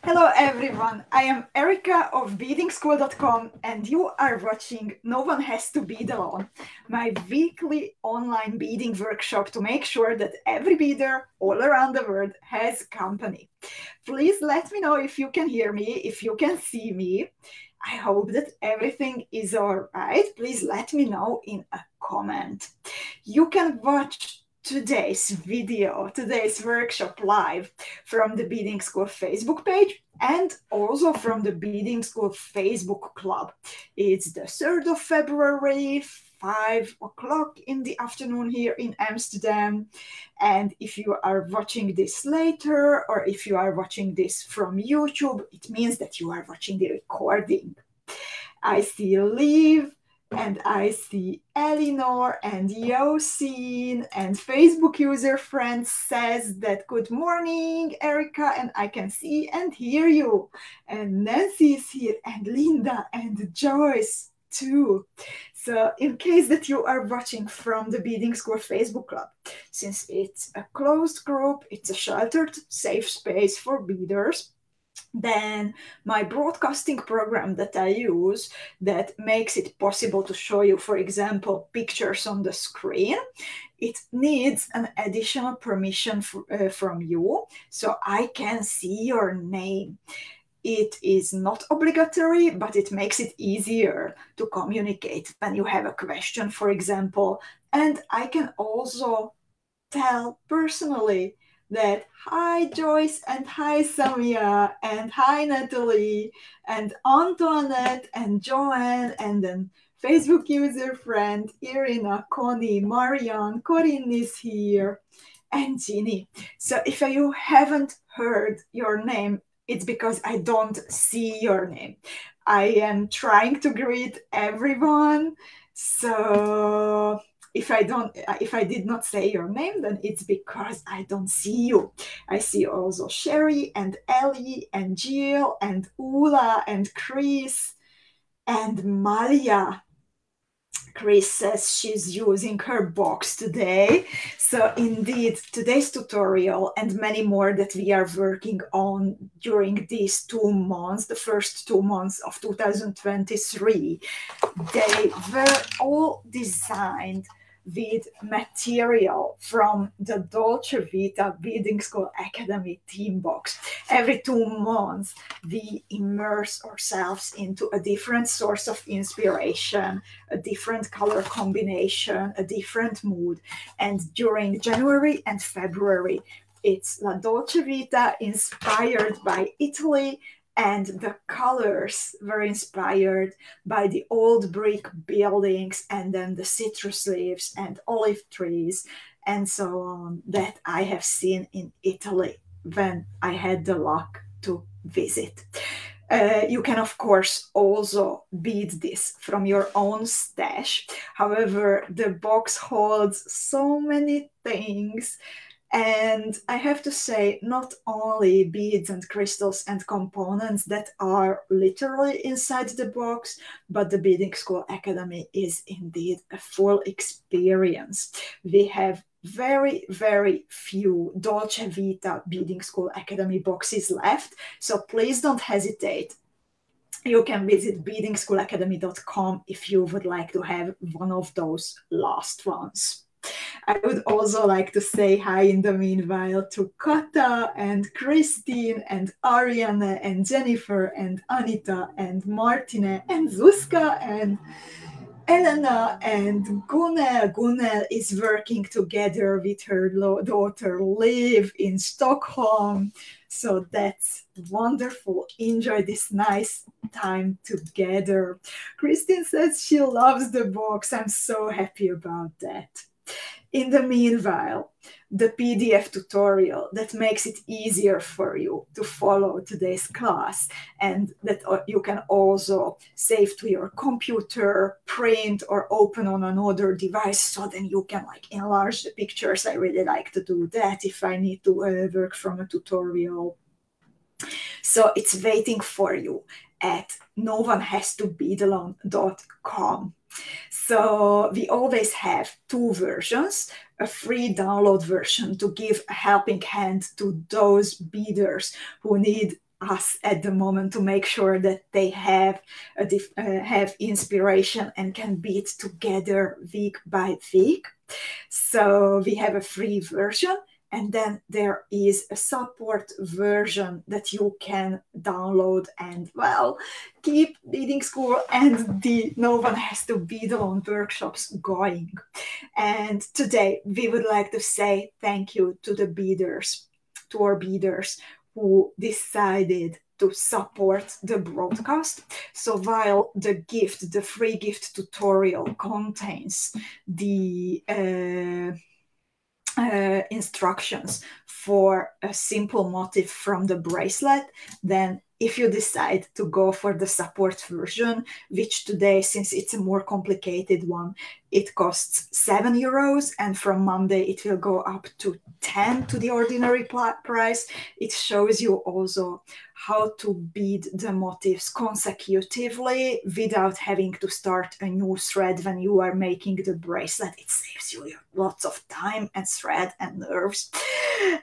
Hello everyone, I am Erika of BEADIngschool.com and you are watching No One Has to Bead Alone, my weekly online beading workshop to make sure that every beader all around the world has company. Please let me know if you can hear me, if you can see me. I hope that everything is all right. Please let me know in a comment. You can watch today's video, today's workshop live from the Beading School Facebook page and also from the Beading School Facebook club. It's the 3rd of February, 5 o'clock in the afternoon here in Amsterdam. And if you are watching this later, or if you are watching this from YouTube, it means that you are watching the recording. I see Liv, and I see Eleanor and Yosin, and Facebook user friend says that good morning, Erika, and I can see and hear you. And Nancy is here, and Linda, and Joyce too. So in case that you are watching from the Beading School Facebook club, since it's a closed group, it's a sheltered, safe space for beaders, then my broadcasting program that I use that makes it possible to show you, for example, pictures on the screen, it needs an additional permission from you so I can see your name. It is not obligatory, but it makes it easier to communicate when you have a question, for example. And I can also tell personally that hi Joyce and hi Samia and hi Natalie and Antoinette and Joanne and then Facebook user friend Irina, Connie, Marianne, Corinne is here and Ginny. So if you haven't heard your name, it's because I don't see your name. I am trying to greet everyone. So if I did not say your name, then it's because I don't see you. I see also Sherry and Ellie and Jill and Ula and Chris and Malia. Chris says she's using her box today. So indeed, today's tutorial and many more that we are working on during these 2 months, the first 2 months of 2023, they were all designed with material from the Dolce Vita Beading School Academy team box. Every 2 months, we immerse ourselves into a different source of inspiration, a different color combination, a different mood. And during January and February, it's La Dolce Vita inspired by Italy, and the colors were inspired by the old brick buildings and then the citrus leaves and olive trees and so on that I have seen in Italy when I had the luck to visit. You can, of course, also bead this from your own stash. However, the box holds so many things. And I have to say, not only beads and crystals and components that are literally inside the box, but the Beading School Academy is indeed a full experience. We have very, very few Dolce Vita Beading School Academy boxes left, so please don't hesitate. You can visit beadingschoolacademy.com if you would like to have one of those last ones. I would also like to say hi in the meanwhile to Kata and Christine and Ariane and Jennifer and Anita and Martine and Zuzka and Elena and Gunnel. Gunnel is working together with her daughter Liv in Stockholm. So that's wonderful. Enjoy this nice time together. Christine says she loves the box. I'm so happy about that. In the meanwhile, the PDF tutorial that makes it easier for you to follow today's class and that you can also save to your computer, print, or open on another device so then you can enlarge the pictures. I really like to do that if I need to work from a tutorial. So it's waiting for you at noonehas2beadalone.com. So we always have 2 versions, a free download version to give a helping hand to those beaders who need us at the moment to make sure that they have inspiration and can bead together week by week. So we have a free version, and then there is a support version that you can download and, well, keep Beading School and the No One Has to Bead Alone workshops going. And today we would like to say thank you to the beaders, to our beaders who decided to support the broadcast. So while the free gift tutorial contains the instructions for a simple motif from the bracelet, then if you decide to go for the support version, which today, since it's a more complicated one, it costs €7, and from Monday it will go up to 10 to the ordinary price. It shows you also how to bead the motifs consecutively without having to start a new thread when you are making the bracelet. It saves you lots of time and thread and nerves,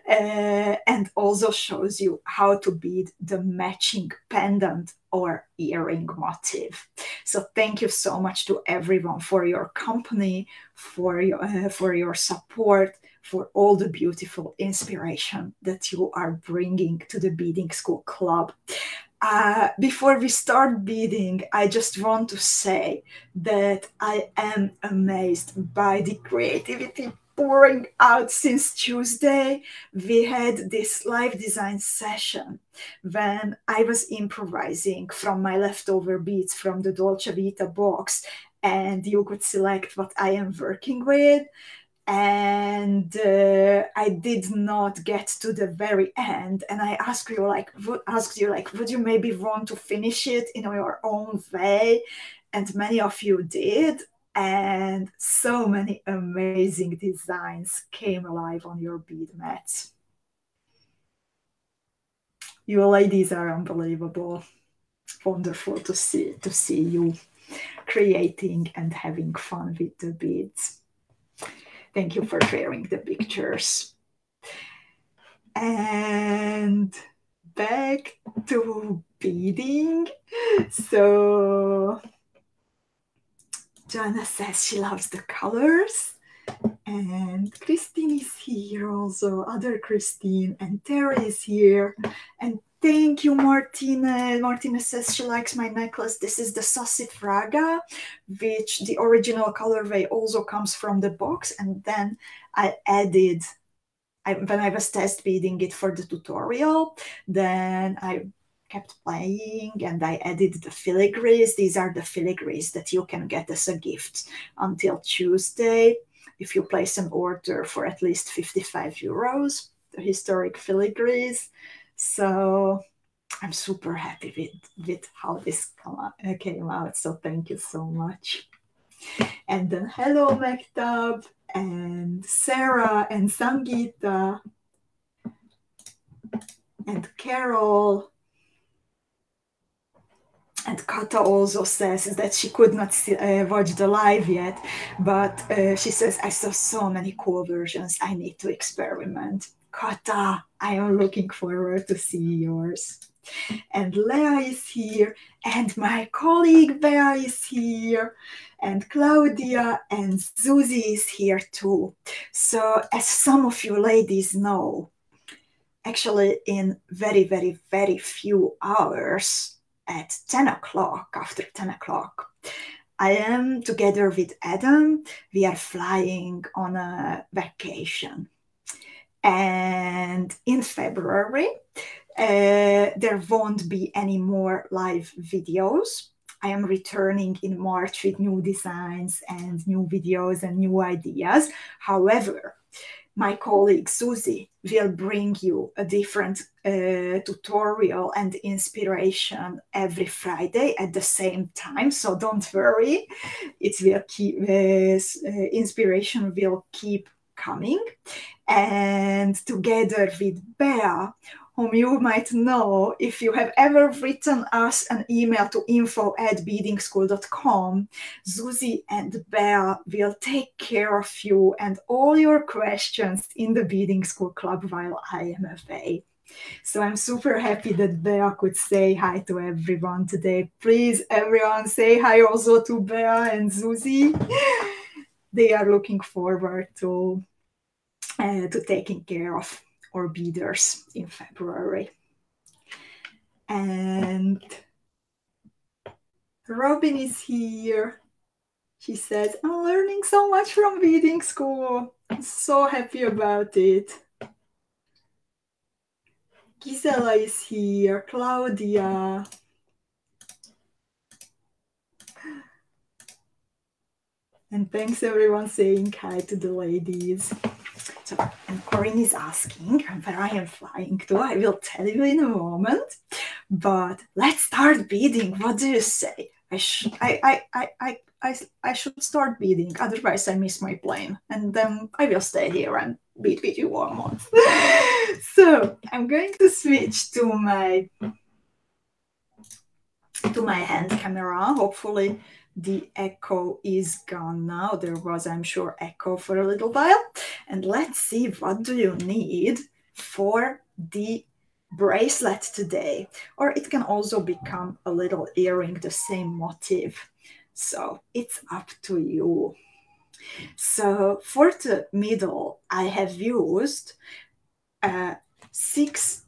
and also shows you how to bead the matching pendant or earring motif. So thank you so much to everyone for your company, for your support, for all the beautiful inspiration that you are bringing to the Beading School Club. Before we start beading, I just want to say that I am amazed by the creativity pouring out since Tuesday. We had this live design session when I was improvising from my leftover beads from the Dolce Vita box, and you could select what I am working with. And I did not get to the very end, and I asked you, would you maybe want to finish it in your own way? And many of you did, and so many amazing designs came alive on your bead mats. You ladies are unbelievable. Wonderful to see you creating and having fun with the beads. Thank you for sharing the pictures. And back to beading. So Joanna says she loves the colors. And Christine is here also, other Christine, and Terry is here. And thank you, Martina. Martina says she likes my necklace. This is the Sassifraga, which the original colorway also comes from the box. And then I added, when I was test beading it for the tutorial, then I kept playing and I added the filigrees. These are the filigrees that you can get as a gift until Tuesday if you place an order for at least €55, the historic filigrees. So I'm super happy with how this came out. So thank you so much. And then hello, Mektab, and Sarah, and Sangeeta, and Carol. And Kata also says that she could not watch the live yet, but she says, I saw so many cool versions. I need to experiment. Kata, I am looking forward to see yours. And Leah is here, and my colleague Bea is here, and Claudia and Susie is here too. So as some of you ladies know, actually in very, very, very few hours, at 10 o'clock, after 10 o'clock, I am together with Adam. We are flying on a vacation. And in February, there won't be any more live videos. I am returning in March with new designs and new videos and new ideas. However, my colleague Susie will bring you a different tutorial and inspiration every Friday at the same time. So don't worry, it will keep inspiration will keep coming. And together with Bea, whom you might know if you have ever written us an email to info@beadingschool.com, Susie and Bea will take care of you and all your questions in the Beading School Club while I am away. So I'm super happy that Bea could say hi to everyone today. Please, everyone, say hi also to Bea and Susie. They are looking forward to taking care of our beaders in February. And Robin is here. She says, I'm learning so much from Beading School. I'm so happy about it. Gisela is here, Claudia. And thanks everyone saying hi to the ladies. So, and Corinne is asking where I am flying to. I will tell you in a moment. But let's start beading. What do you say? I should start beading, otherwise I miss my plane. And then I will stay here and bead with you 1 month. So I'm going to switch to my hand camera. Hopefully the echo is gone now. There was, I'm sure, echo for a little while. And let's see, what do you need for the bracelet today? Or it can also become a little earring, the same motif. So it's up to you. So for the middle, I have used a 6x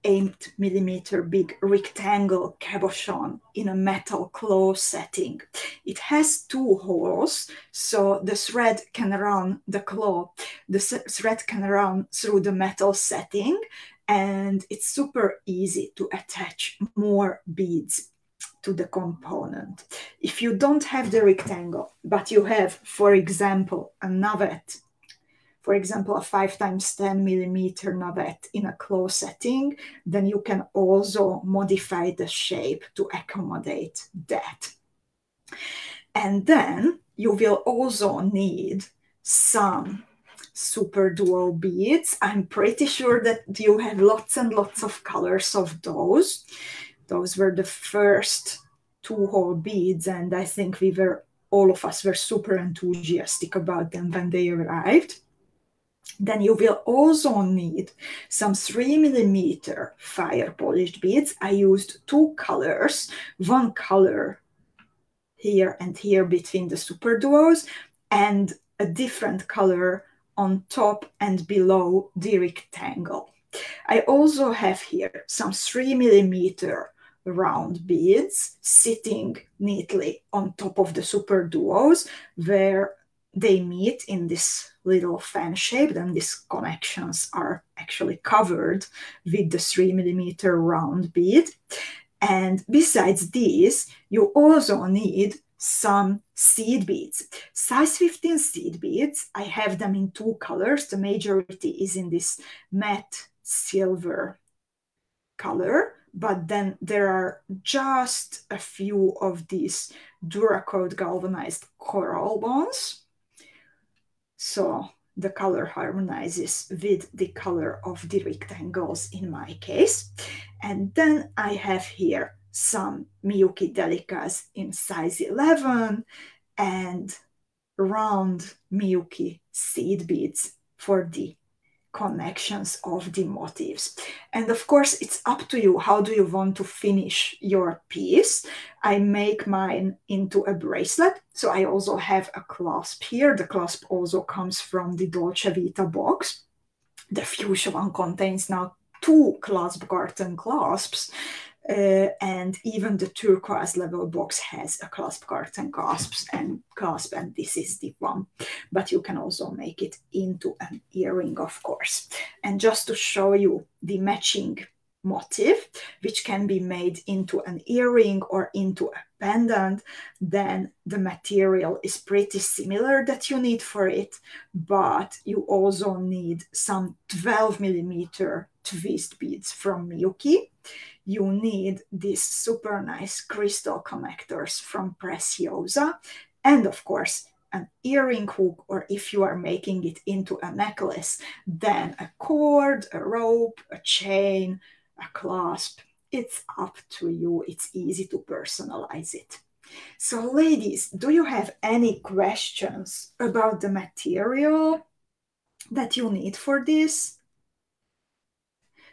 8mm big rectangle cabochon in a metal claw setting. It has 2 holes, so the thread can run the claw. The thread can run through the metal setting, and it's super easy to attach more beads to the component. If you don't have the rectangle, but you have, for example, a navette, for example, a 5x10mm navette in a claw setting, then you can also modify the shape to accommodate that. And then you will also need some SUPERDUO beads. I'm pretty sure that you have lots and lots of colors of those. Those were the first 2-hole beads, and I think all of us were super enthusiastic about them when they arrived. Then you will also need some 3mm fire polished beads. I used 2 colors, 1 color here and here between the SUPERDUOs, and a different color on top and below the rectangle. I also have here some 3mm round beads sitting neatly on top of the SUPERDUOs, where they meet in this little fan shape. Then these connections are actually covered with the 3mm round bead. And besides these, you also need some seed beads. Size 15 seed beads. I have them in 2 colors. The majority is in this matte silver color, but then there are just a few of these Duracoat galvanized coral ones. So the color harmonizes with the color of the rectangles in my case. And then I have here some MIYUKI DELICAs in size 11 and round MIYUKI seed beads for the connections of the motifs. And of course, it's up to you. How do you want to finish your piece? I make mine into a bracelet. So I also have a clasp here. The clasp also comes from the Dolce Vita box. The Fuchsia one contains now 2 clasp carton clasps. And even the turquoise level box has a clasp carton clasp, and this is the one. But you can also make it into an earring, of course. And just to show you the matching motif, which can be made into an earring or into a pendant, then the material is pretty similar that you need for it, but you also need some 12mm twist beads from MIYUKI. You need these super nice crystal connectors from Preciosa, and of course an earring hook, or if you are making it into a necklace, then a cord, a rope, a chain, a clasp. It's up to you. It's easy to personalize it. So ladies, do you have any questions about the material that you need for this?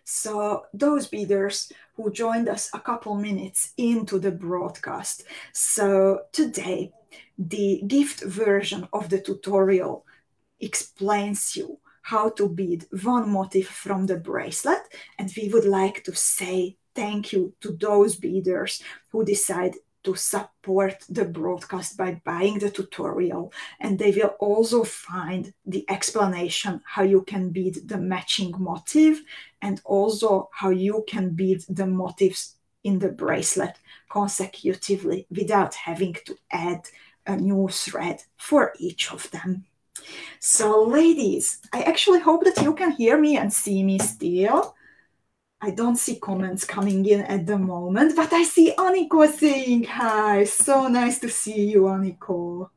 So those beaders who joined us a couple minutes into the broadcast. So today, the gift version of the tutorial explains you how to bead one motif from the bracelet, and we would like to say thank you to those beaders who decide to support the broadcast by buying the tutorial, and they will also find the explanation how you can bead the matching motif and also how you can bead the motifs in the bracelet consecutively without having to add a new thread for each of them. So ladies, I actually hope that you can hear me and see me still. I don't see comments coming in at the moment, but I see 𝐂𝐋𝐈𝐂𝐄 saying hi. So nice to see you, 𝐂𝐋𝐈���𝐂𝐄.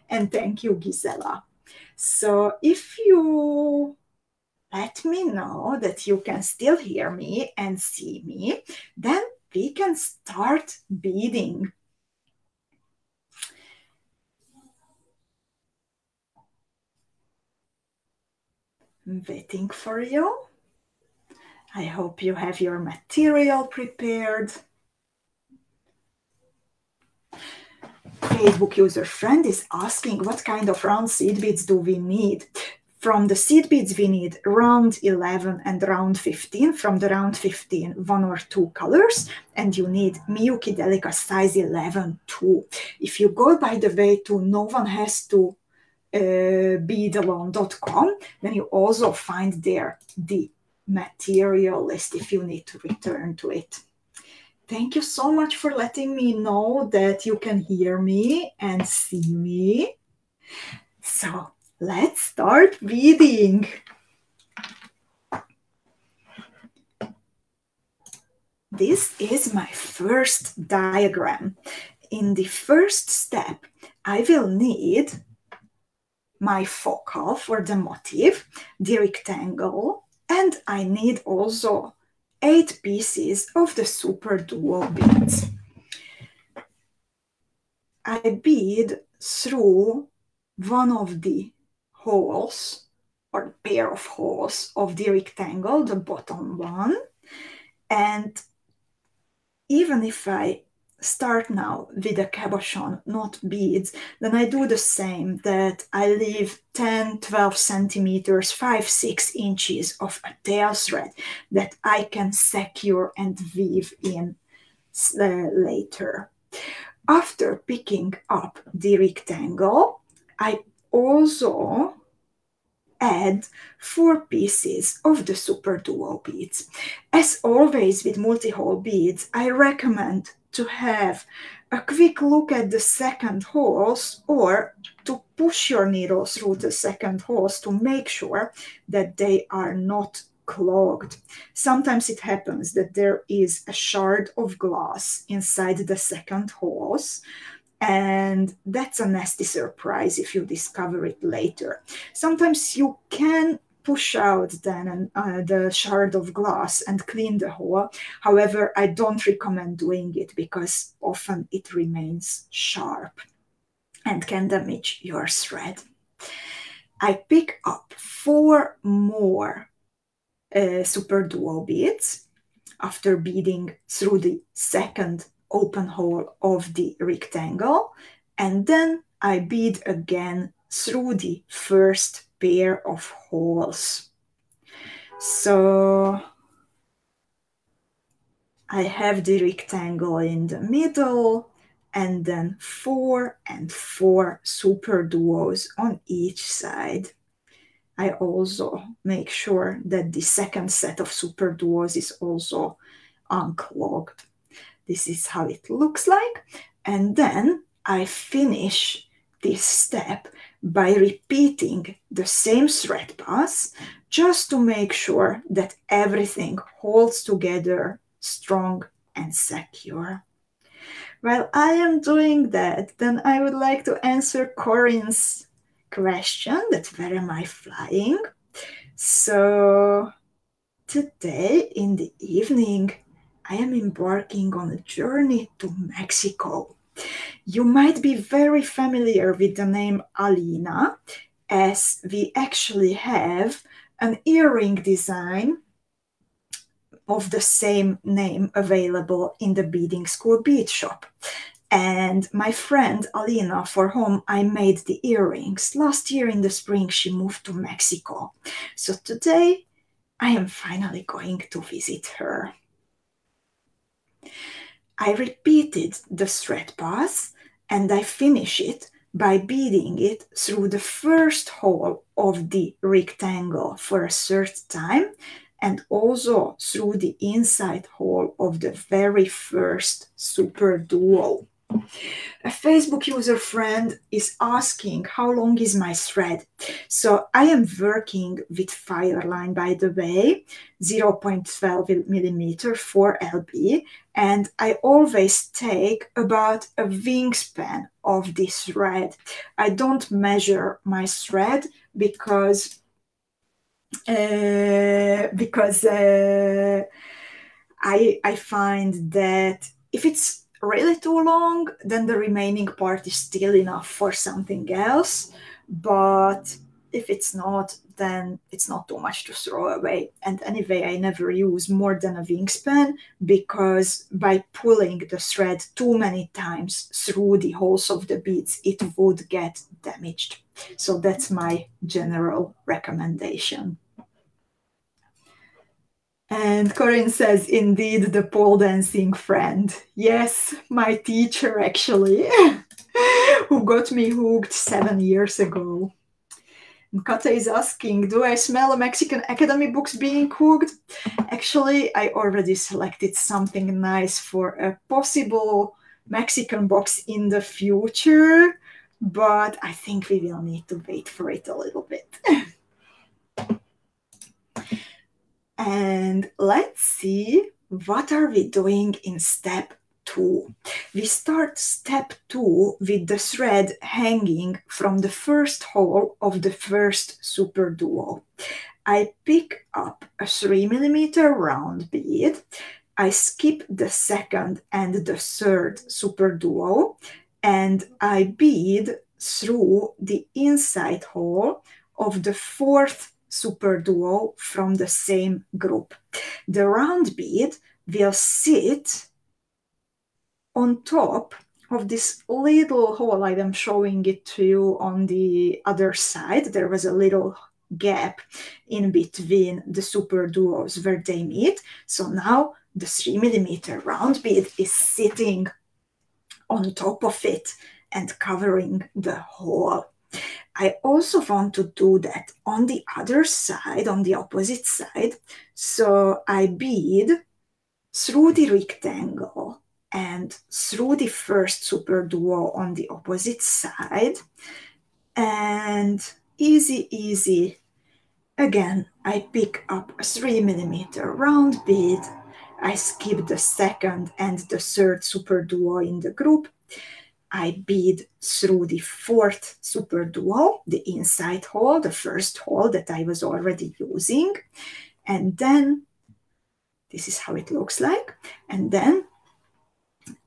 And thank you, Gisela. So if you let me know that you can still hear me and see me, then we can start beading. I'm waiting for you. I hope you have your material prepared. Facebook user friend is asking what kind of round seed beads do we need. From the seed beads we need round 11 and round 15. From the round 15, 1 or 2 colors, and you need MIYUKI DELICA size 11 too. If you go by the way to 𝐂𝐻𝐿, then you also find there the material list if you need to return to it. Thank you so much for letting me know that you can hear me and see me. So let's start beading. This is my first diagram. In the first step, I will need my focal for the motif, the rectangle, and I need also 8 pieces of the SUPERDUO beads. I bead through one of the holes, or pair of holes of the rectangle, the bottom one, and even if I start now with a cabochon, not beads, then I do the same, that I leave 10, 12 centimeters, 5, 6 inches of a tail thread that I can secure and weave in later. After picking up the rectangle, I also add 4 pieces of the SUPERDUO beads. As always with multi-hole beads, I recommend to have a quick look at the second holes or to push your needle through the second holes to make sure that they are not clogged. Sometimes it happens that there is a shard of glass inside the second holes, and that's a nasty surprise if you discover it later. Sometimes you can push out then the shard of glass and clean the hole. However, I don't recommend doing it because often it remains sharp and can damage your thread. I pick up 4 more SUPERDUO beads after beading through the second open hole of the rectangle, and then I bead again through the first pair of holes. So I have the rectangle in the middle, and then 4 and 4 SUPERDUOs on each side. I also make sure that the second set of SUPERDUOs is also unclogged. This is how it looks like. And then I finish this step by repeating the same thread pass just to make sure that everything holds together strong and secure. While I am doing that, then I would like to answer Corinne's question that where am I flying? So today in the evening, I am embarking on a journey to Mexico. You might be very familiar with the name Alina, as we actually have an earring design of the same name available in the Beading School bead shop. And my friend Alina, for whom I made the earrings, last year in the spring, she moved to Mexico. So today I am finally going to visit her. I repeated the thread pass and I finish it by beading it through the first hole of the rectangle for a third time, and also through the inside hole of the very first SUPERDUO. A Facebook user friend is asking how long is my thread. So I am working with FIRELINE, by the way, 0.12 millimeter 4LB, and I always take about a wingspan of this thread. I don't measure my thread because I find that if it's really too long, then the remaining part is still enough for something else. But if it's not, then it's not too much to throw away. And anyway, I never use more than a wingspan, because by pulling the thread too many times through the holes of the beads, it would get damaged. So that's my general recommendation. And Corinne says, indeed, the pole dancing friend. Yes, my teacher, actually, who got me hooked 7 years ago. And Kate is asking, do I smell a Mexican Academy books being hooked? Actually, I already selected something nice for a possible Mexican box in the future, but I think we will need to wait for it a little bit. And let's see, what are we doing in step 2? We start step 2 with the thread hanging from the first hole of the first SUPERDUO. I pick up a 3 millimeter round bead. I skip the second and the third SUPERDUO, and I bead through the inside hole of the fourth SUPERDUO from the same group. The round bead will sit on top of this little hole. I am showing it to you on the other side. There was a little gap in between the SUPERDUOs where they meet. So now the 3 millimeter round bead is sitting on top of it and covering the hole. I also want to do that on the other side, on the opposite side. So I bead through the rectangle and through the first SUPERDUO on the opposite side. And easy, easy. Again, I pick up a 3 millimeter round bead. I skip the second and the third SUPERDUO in the group. I bead through the fourth SUPERDUO, the inside hole, the first hole that I was already using. And then, this is how it looks like. And then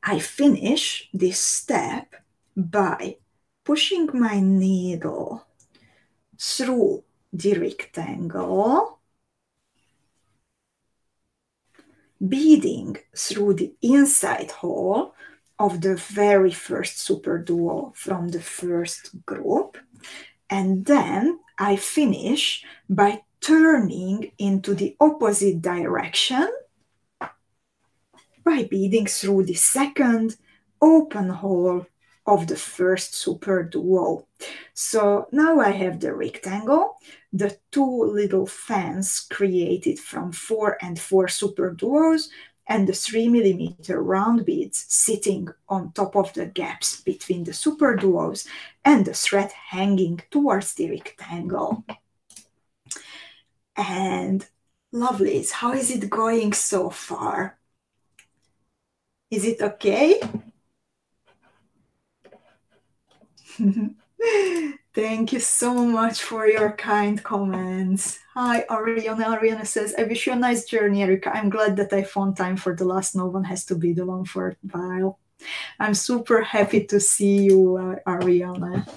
I finish this step by pushing my needle through the rectangle, beading through the inside hole of the very first SUPERDUO from the first group, and then I finish by turning into the opposite direction by beading through the second open hole of the first SUPERDUO. So now I have the rectangle, the two little fans created from 4 and 4 SUPERDUOs, and the 3 millimeter round beads sitting on top of the gaps between the SUPERDUOs and the thread hanging towards the rectangle. And lovelies, how is it going so far? Is it okay? Thank you so much for your kind comments. Hi, Ariana. Ariana says, I wish you a nice journey, Erika. I'm glad that I found time for the last No One Has to Be the One for a while. I'm super happy to see you, Ariana.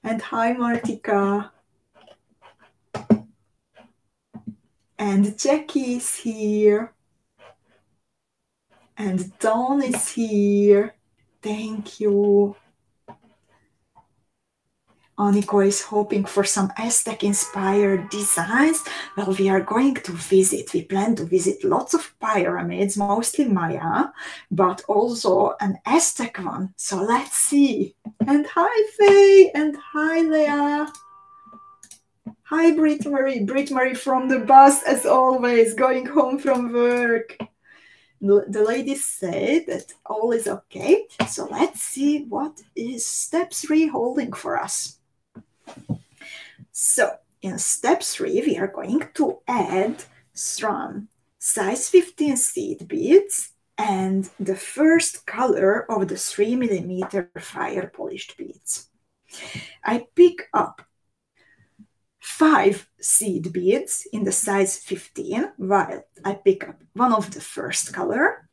And hi, Martika. And Jackie is here. And Dawn is here. Thank you. 𝐂𝐋𝐈 is hoping for some Aztec-inspired designs. Well, we are going to visit. We plan to visit lots of pyramids, mostly Maya, but also an Aztec one. So let's see. And hi, Faye, and hi, Leah. Hi, Brit Marie. Brit Marie from the bus, as always, going home from work. The ladies say that all is okay. So let's see what is step 3 holding for us. So in step 3, we are going to add some size 15 seed beads and the first color of the 3mm fire polished beads. I pick up 5 seed beads in the size 15, while I pick up one of the first color,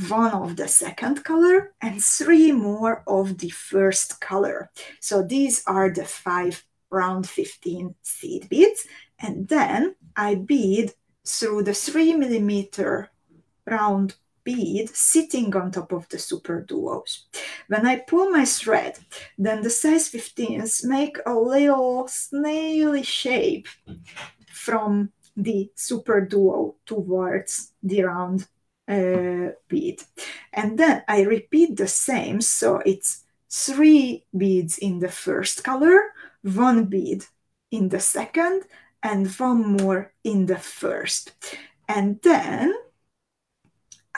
one of the second color, and 3 more of the first color. So these are the 5 round 15 seed beads, and then I bead through the 3mm round bead sitting on top of the SUPERDUOs. When I pull my thread, then the size 15s make a little snaily shape from the SUPERDUO towards the round bead. And then I repeat the same, so it's 3 beads in the first color, 1 bead in the second, and 1 more in the first. And then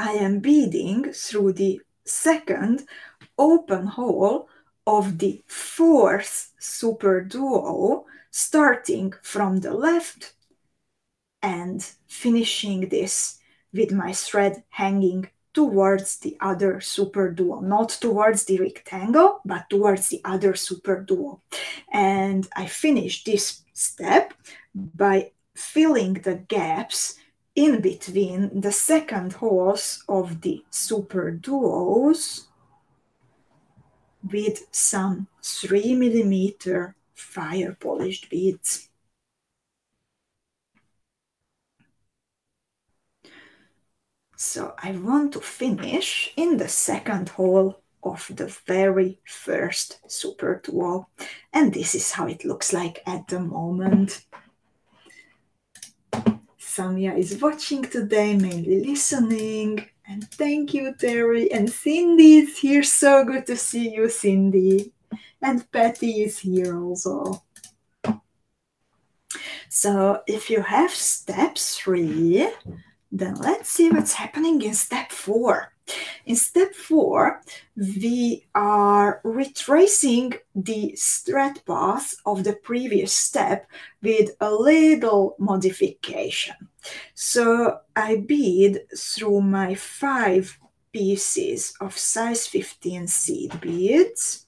I am beading through the second open hole of the 4th SUPERDUO, starting from the left and finishing this with my thread hanging towards the other SUPERDUO, not towards the rectangle, but towards the other SUPERDUO. And I finish this step by filling the gaps in between the second holes of the SUPERDUOs with some 3mm fire polished beads. So I want to finish in the second hole of the very first SUPERDUO, and this is how it looks like at the moment. Samia is watching today, mainly listening, and thank you, Terry. And Cindy is here, so good to see you, Cindy. And Patty is here also. So if you have step 3, then let's see what's happening in step 4. In step 4, we are retracing the thread path of the previous step with a little modification. So I bead through my 5 pieces of size 15 seed beads.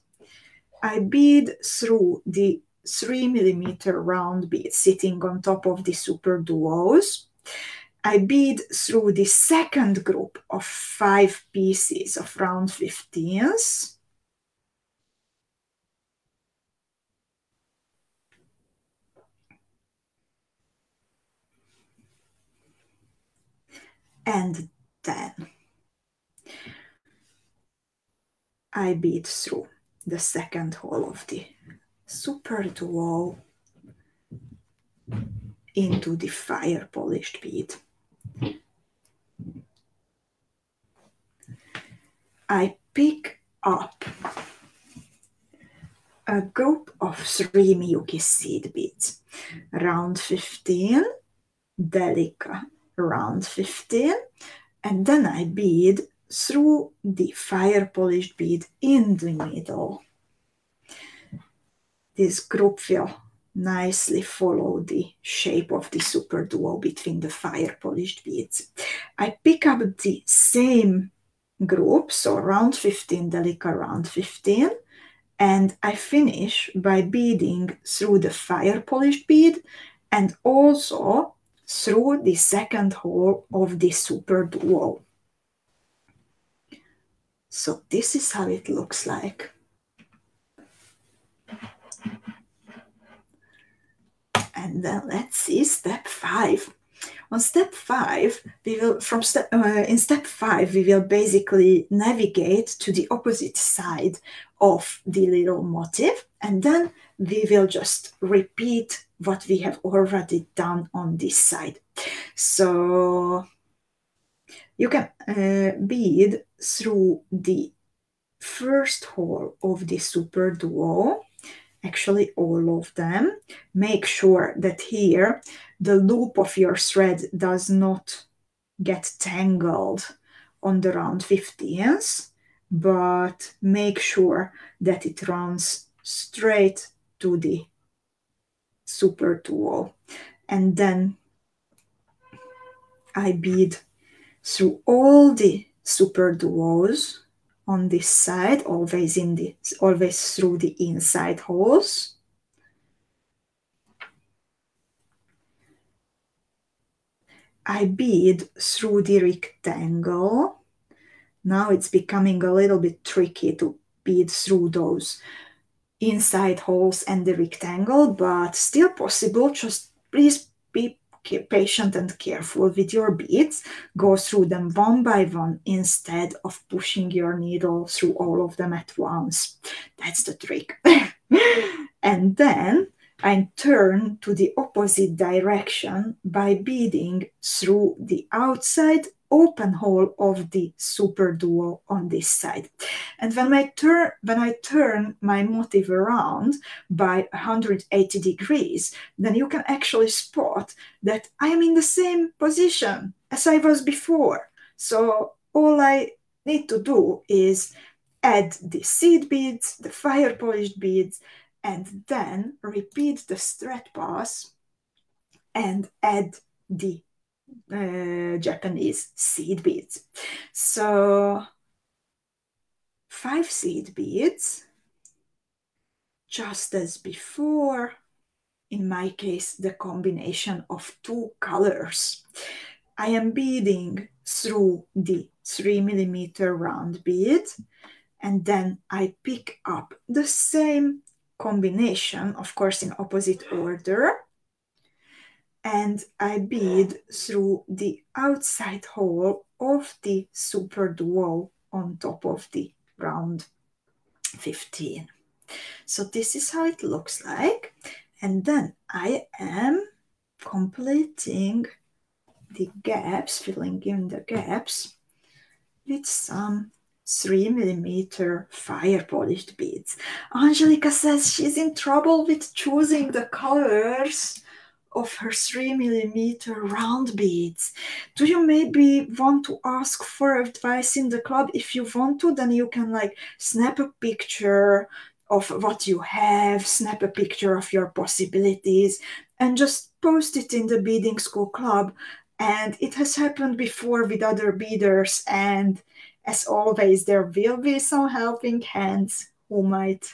I bead through the 3mm round bead sitting on top of the SUPERDUOs. I bead through the second group of 5 pieces of round 15s. And then I bead through the second hole of the SUPERDUO into the fire polished bead. I pick up a group of 3 MIYUKI seed beads, round 15, DELICA, round 15, and then I bead through the fire polished bead in the middle. This group will nicely follow the shape of the SUPERDUO between the fire polished beads. I pick up the same group, so round 15, DELICA, round 15, and I finish by beading through the fire polished bead and also through the second hole of the SUPERDUO. So this is how it looks like. And then let's see step 5. On step 5, we will in step 5 we will basically navigate to the opposite side of the little motif, and then we will just repeat what we have already done on this side. So you can bead through the first hole of the SUPERDUO, actually all of them. Make sure that here the loop of your thread does not get tangled on the round 15s, but make sure that it runs straight to the SUPERDUO. And then I bead through all the SUPERDUOs on this side, always through the inside holes. I bead through the rectangle. Now it's becoming a little bit tricky to bead through those inside holes and the rectangle, but still possible. Just please be patient and careful with your beads. Go through them one by one instead of pushing your needle through all of them at once. That's the trick. And then I turn to the opposite direction by beading through the outside open hole of the SUPERDUO on this side. And when I turn my motif around by 180 degrees, then you can actually spot that I am in the same position as I was before. So all I need to do is add the seed beads, the fire polished beads, and then repeat the thread pass and add the Japanese seed beads. So 5 seed beads, just as before. In my case, the combination of 2 colors. I am beading through the 3 millimeter round bead, and then I pick up the same combination, of course in opposite order, and I bead through the outside hole of the SUPERDUO on top of the round 15. So this is how it looks like. And then I am completing the gaps, filling in the gaps with some 3 millimeter fire polished beads. Angelica says she's in trouble with choosing the colors of her 3 millimeter round beads. Do you maybe want to ask for advice in the club? If you want to, then you can like snap a picture of what you have, snap a picture of your possibilities, and just post it in the Beading School Club. And it has happened before with other beaders, and as always, there will be some helping hands who might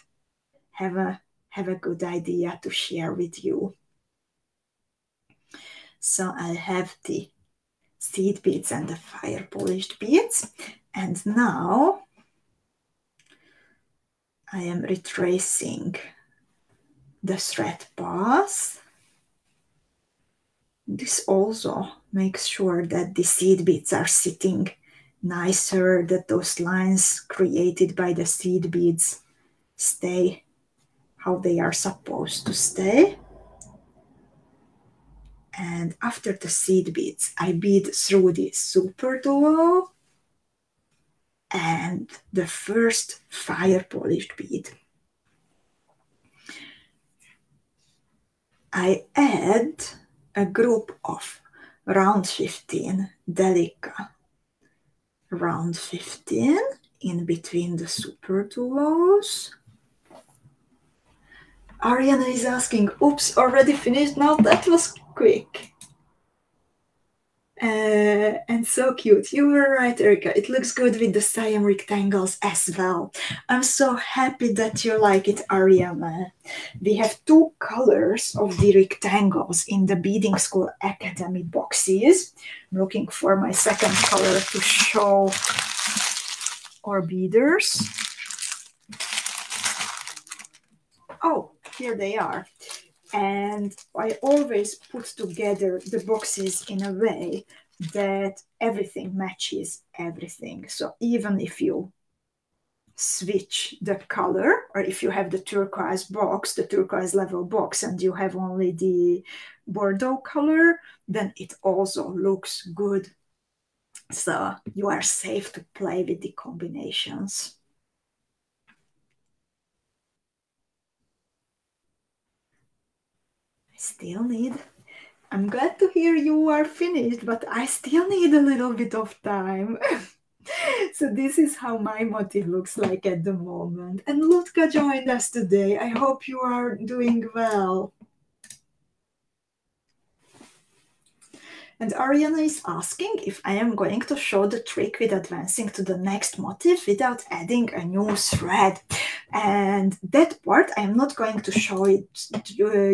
have a good idea to share with you. So I have the seed beads and the fire polished beads, and now I am retracing the thread path. This also makes sure that the seed beads are sitting nicer, that those lines created by the seed beads stay how they are supposed to stay. And after the seed beads, I bead through the SUPERDUO and the first fire polished bead. I add a group of round 15 DELICA round 15 in between the SUPERDUOs. Ariana is asking, oops, already finished? Now that was quick. And so cute. You were right, Erika. It looks good with the Siam rectangles as well. I'm so happy that you like it, Ariana. We have 2 colors of the rectangles in the Beading School Academy boxes. I'm looking for my second color to show our beaders. Oh, here they are. And I always put together the boxes in a way that everything matches everything. So even if you switch the color, or if you have the turquoise box, the turquoise level box, and you have only the Bordeaux color, then it also looks good. So you are safe to play with the combinations. I'm glad to hear you are finished, but I still need a little bit of time. So this is how my motif looks like at the moment. And Lutka joined us today. I hope you are doing well. And Ariana is asking if I am going to show the trick with advancing to the next motif without adding a new thread. And that part I'm not going to show it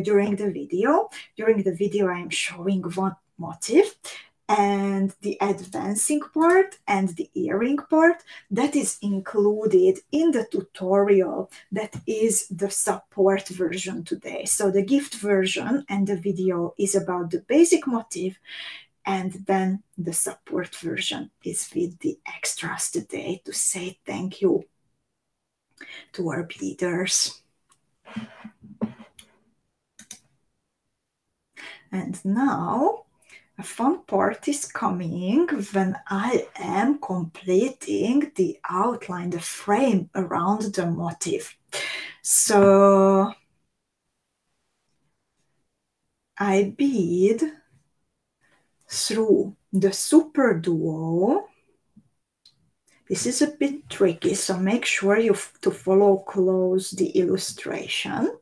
during the video. During the video I'm showing one motif, and the advancing part and the earring part, that is included in the tutorial that is the support version today. So the gift version and the video is about the basic motif, and then the support version is with the extras today to say thank you to our beaders. And now a fun part is coming when I am completing the outline, the frame around the motif. So I bead through the SUPERDUO. This is a bit tricky, so make sure to follow close the illustration.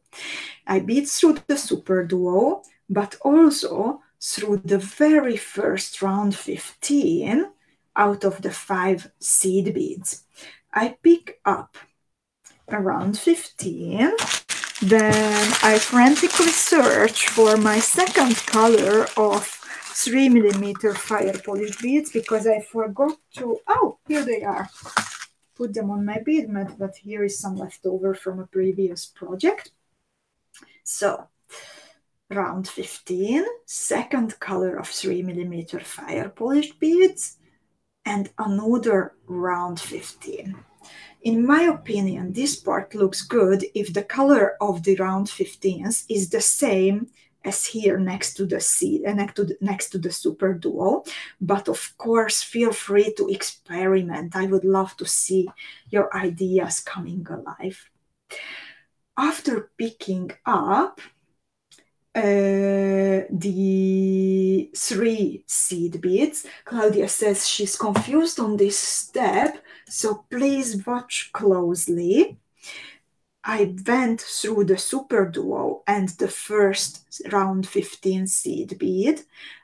I bead through the SUPERDUO, but also through the very first round 15 out of the 5 seed beads. I pick up around 15, then I frantically search for my second color of 3mm fire polished beads because I forgot to, oh, here they are, put them on my bead mat, but here is some leftover from a previous project. So round 15, second color of 3mm fire polished beads, and another round 15. In my opinion, this part looks good if the color of the round 15s is the same as here next to the seed, next to the SUPERDUO. But of course, feel free to experiment. I would love to see your ideas coming alive. After picking up the 3 seed beads, Claudia says she's confused on this step, so please watch closely. I went through the SUPERDUO and the first round 15 seed bead.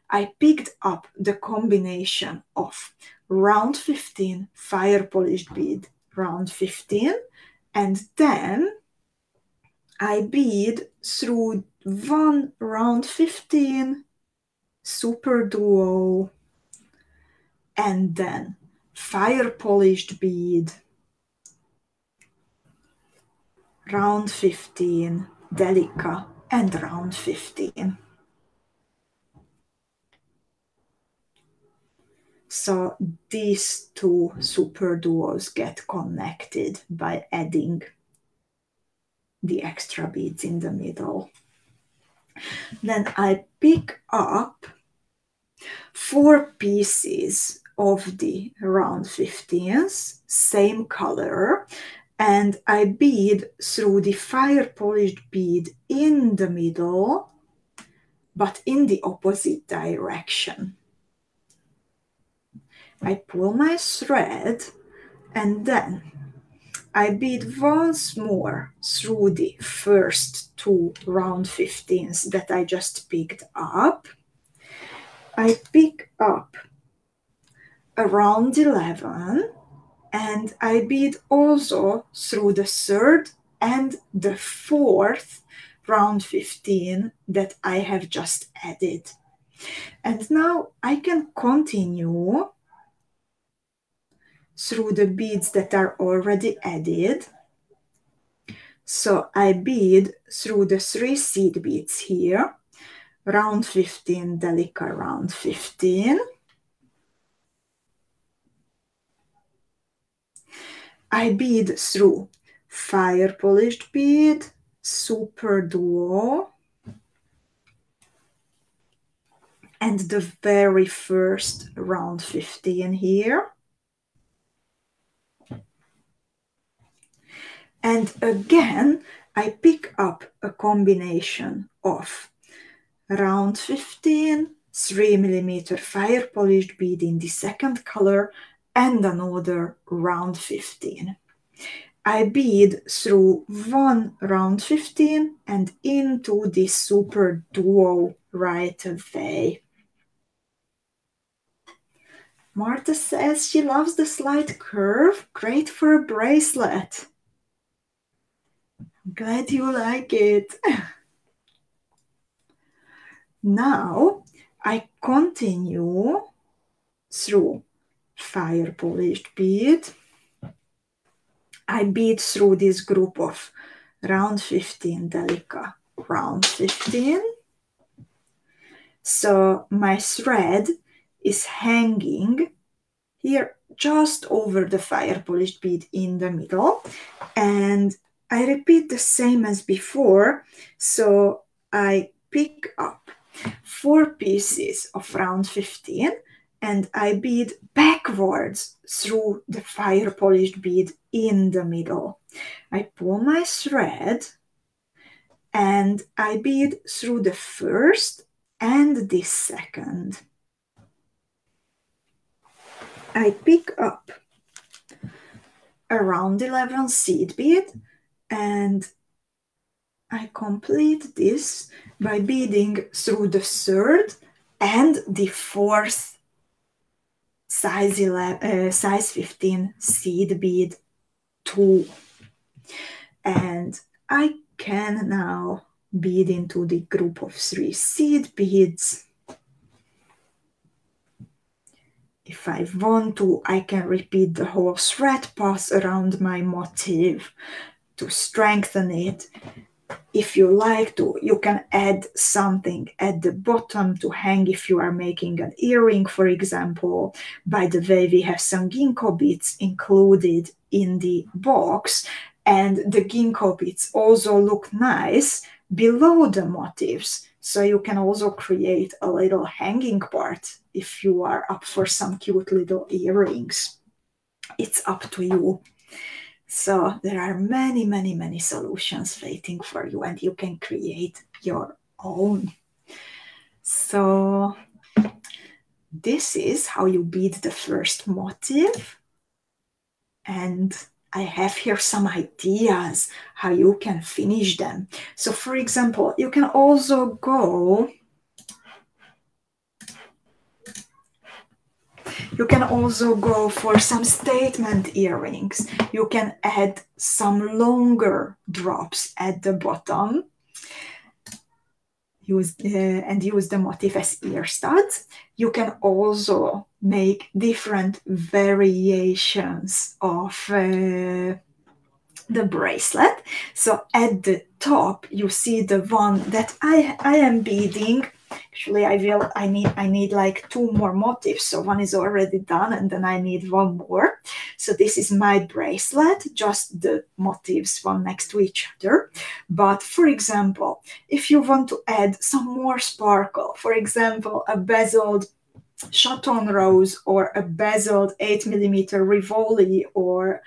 I picked up the combination of round 15 fire polished bead, round 15, and then I bead through one round 15 SUPERDUO, and then fire polished bead, round 15 DELICA, and round 15. So these 2 SUPERDUOs get connected by adding the extra beads in the middle. Then I pick up 4 pieces of the round 15s, same color, and I bead through the fire polished bead in the middle, but in the opposite direction. I pull my thread, and then I bead once more through the first 2 round 15s that I just picked up. I pick up a round 11, and I bead also through the 3rd and the 4th round 15 that I have just added. And now I can continue through the beads that are already added. So I bead through the 3 seed beads here, round 15, DELICA round 15. I bead through fire polished bead, SUPERDUO, and the very first round 15 here. And again, I pick up a combination of round 15, 3mm fire polished bead in the second color, and another round 15. I bead through one round 15 and into the SUPERDUO right away. Martha says she loves the slight curve, great for a bracelet. I'm glad you like it. Now I continue through fire polished bead. I bead through this group of round 15, DELICA round 15. So my thread is hanging here just over the fire polished bead in the middle, and I repeat the same as before. So I pick up 4 pieces of round 15 and I bead backwards through the fire polished bead in the middle. I pull my thread and I bead through the first and the second. I pick up a round 11 seed bead and I complete this by beading through the third and the fourth size 15 seed bead 2. And I can now bead into the group of 3 seed beads. If I want to, I can repeat the whole thread path around my motif to strengthen it. If you like to, you can add something at the bottom to hang if you are making an earring, for example. By the way, we have some 𝐂𝐋𝐈𝐂𝐄𝐑𝐄 beads included in the box, and the 𝐂𝐂𝐂𝐃 beads also look nice below the motifs. So you can also create a little hanging part if you are up for some cute little earrings. It's up to you. So there are many, many, many solutions waiting for you, and you can create your own. So this is how you bead the first motif. And I have here some ideas how you can finish them. So for example, you can also go for some statement earrings. You can add some longer drops at the bottom. Use the motif as ear studs. You can also make different variations of the bracelet. So at the top, you see the one that I am beading. Actually, I need like 2 more motifs. So one is already done, and then I need 1 more. So this is my bracelet, just the motifs one next to each other. But for example, if you want to add some more sparkle, for example, a bezeled chaton rose or a bezeled 8mm Rivoli or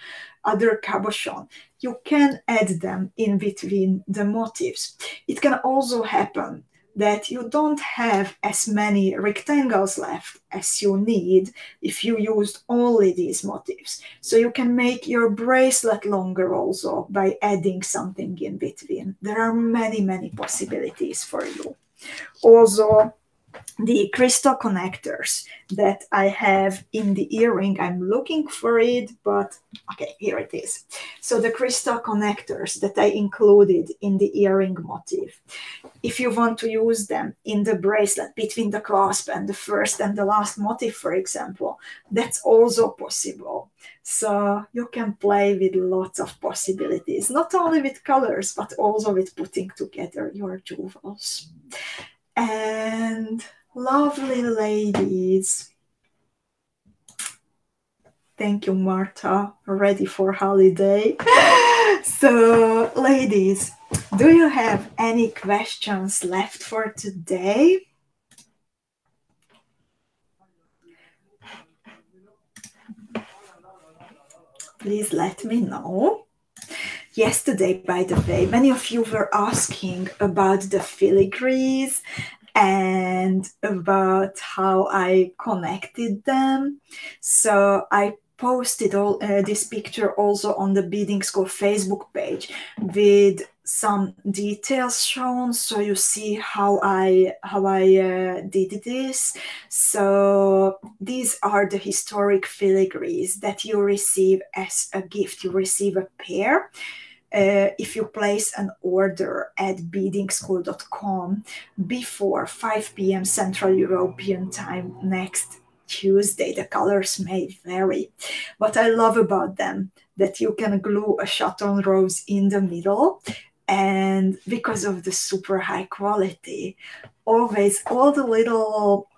other cabochon, you can add them in between the motifs. It can also happen that you don't have as many rectangles left as you need if you used only these motifs. So you can make your bracelet longer also by adding something in between. There are many, many possibilities for you. Also, the crystal connectors that I have in the earring, I'm looking for it, but okay, here it is. So the crystal connectors that I included in the earring motif. if you want to use them in the bracelet between the clasp and the first and the last motif, for example, that's also possible. So you can play with lots of possibilities, not only with colors, but also with putting together your jewels. And lovely ladies, thank you, Marta, ready for holiday. So ladies, do you have any questions left for today? Please let me know. Yesterday, by the way, many of you were asking about the filigrees and about how I connected them. So I posted all this picture also on the Beading School Facebook page with some details shown, so you see how I did this. So these are the historic filigrees that you receive as a gift. You receive a pair if you place an order at beadingschool.com before 5 p.m. Central European Time next Tuesday. The colors may vary. What I love about them, that you can glue a chaton rose in the middle, and because of the super high quality, always all the little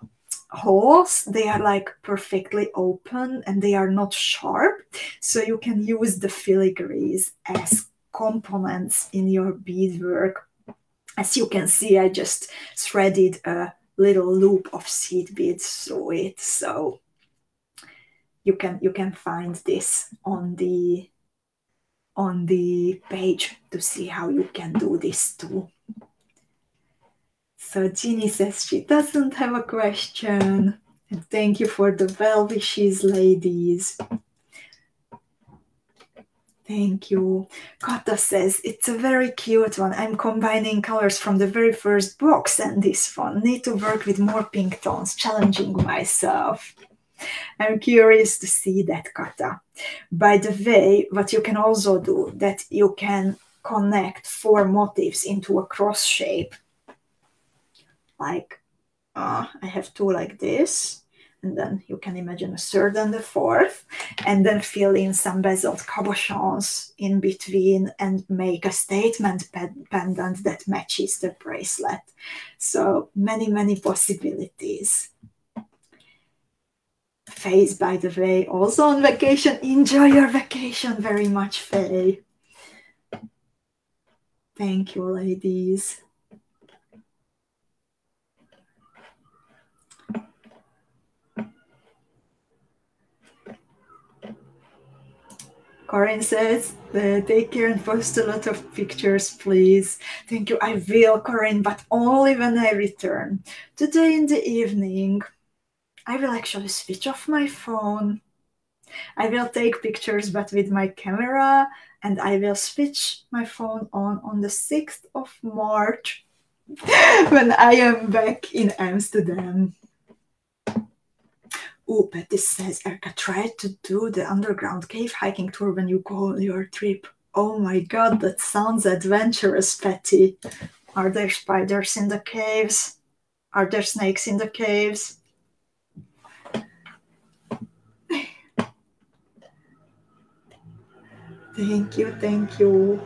holes, they are like perfectly open and they are not sharp, so you can use the filigrees as components in your beadwork. As you can see, I just threaded a little loop of seed beads through it, so you can find this on the page to see how you can do this too. So Ginny says she doesn't have a question. And thank you for the well wishes, ladies. Thank you. Kata says, it's a very cute one. I'm combining colors from the very first box and this one. Need to work with more pink tones, challenging myself. I'm curious to see that, Kata. By the way, what you can also do, that you can connect 4 motifs into a cross shape. Like, I have 2 like this. And then you can imagine a 3rd and a 4th, and then fill in some bezeled cabochons in between and make a statement pendant that matches the bracelet. So many, many possibilities. Faye, by the way, also on vacation. Enjoy your vacation very much, Faye. Thank you, ladies. Corinne says, take care and post a lot of pictures, please. Thank you. I will, Corinne, but only when I return. Today in the evening, I will actually switch off my phone. I will take pictures, but with my camera, and I will switch my phone on the 6th of March when I am back in Amsterdam. Oh, Patty says, Erika, try to do the underground cave hiking tour when you go on your trip. Oh my god, that sounds adventurous, Patty. Are there spiders in the caves? Are there snakes in the caves? Thank you, thank you.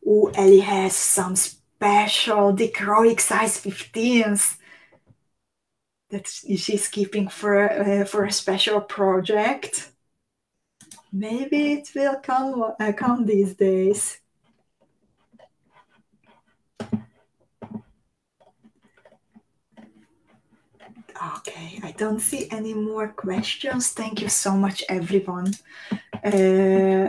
Oh, Ellie has some special 𝐂𝐋𝐈𝐂𝐄 size 15s that she's keeping for a special project. Maybe it will come these days. Okay, I don't see any more questions. Thank you so much, everyone,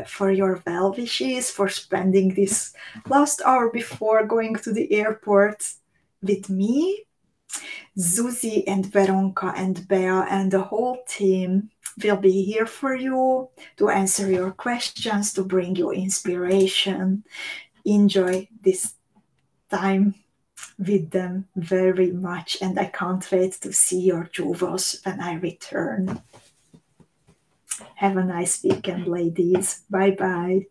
for your well wishes, for spending this last hour before going to the airport with me. Zuzi and Veronka and Bea and the whole team will be here for you to answer your questions, to bring you inspiration. Enjoy this time with them very much, and I can't wait to see your jewels when I return. Have a nice weekend, ladies. Bye-bye.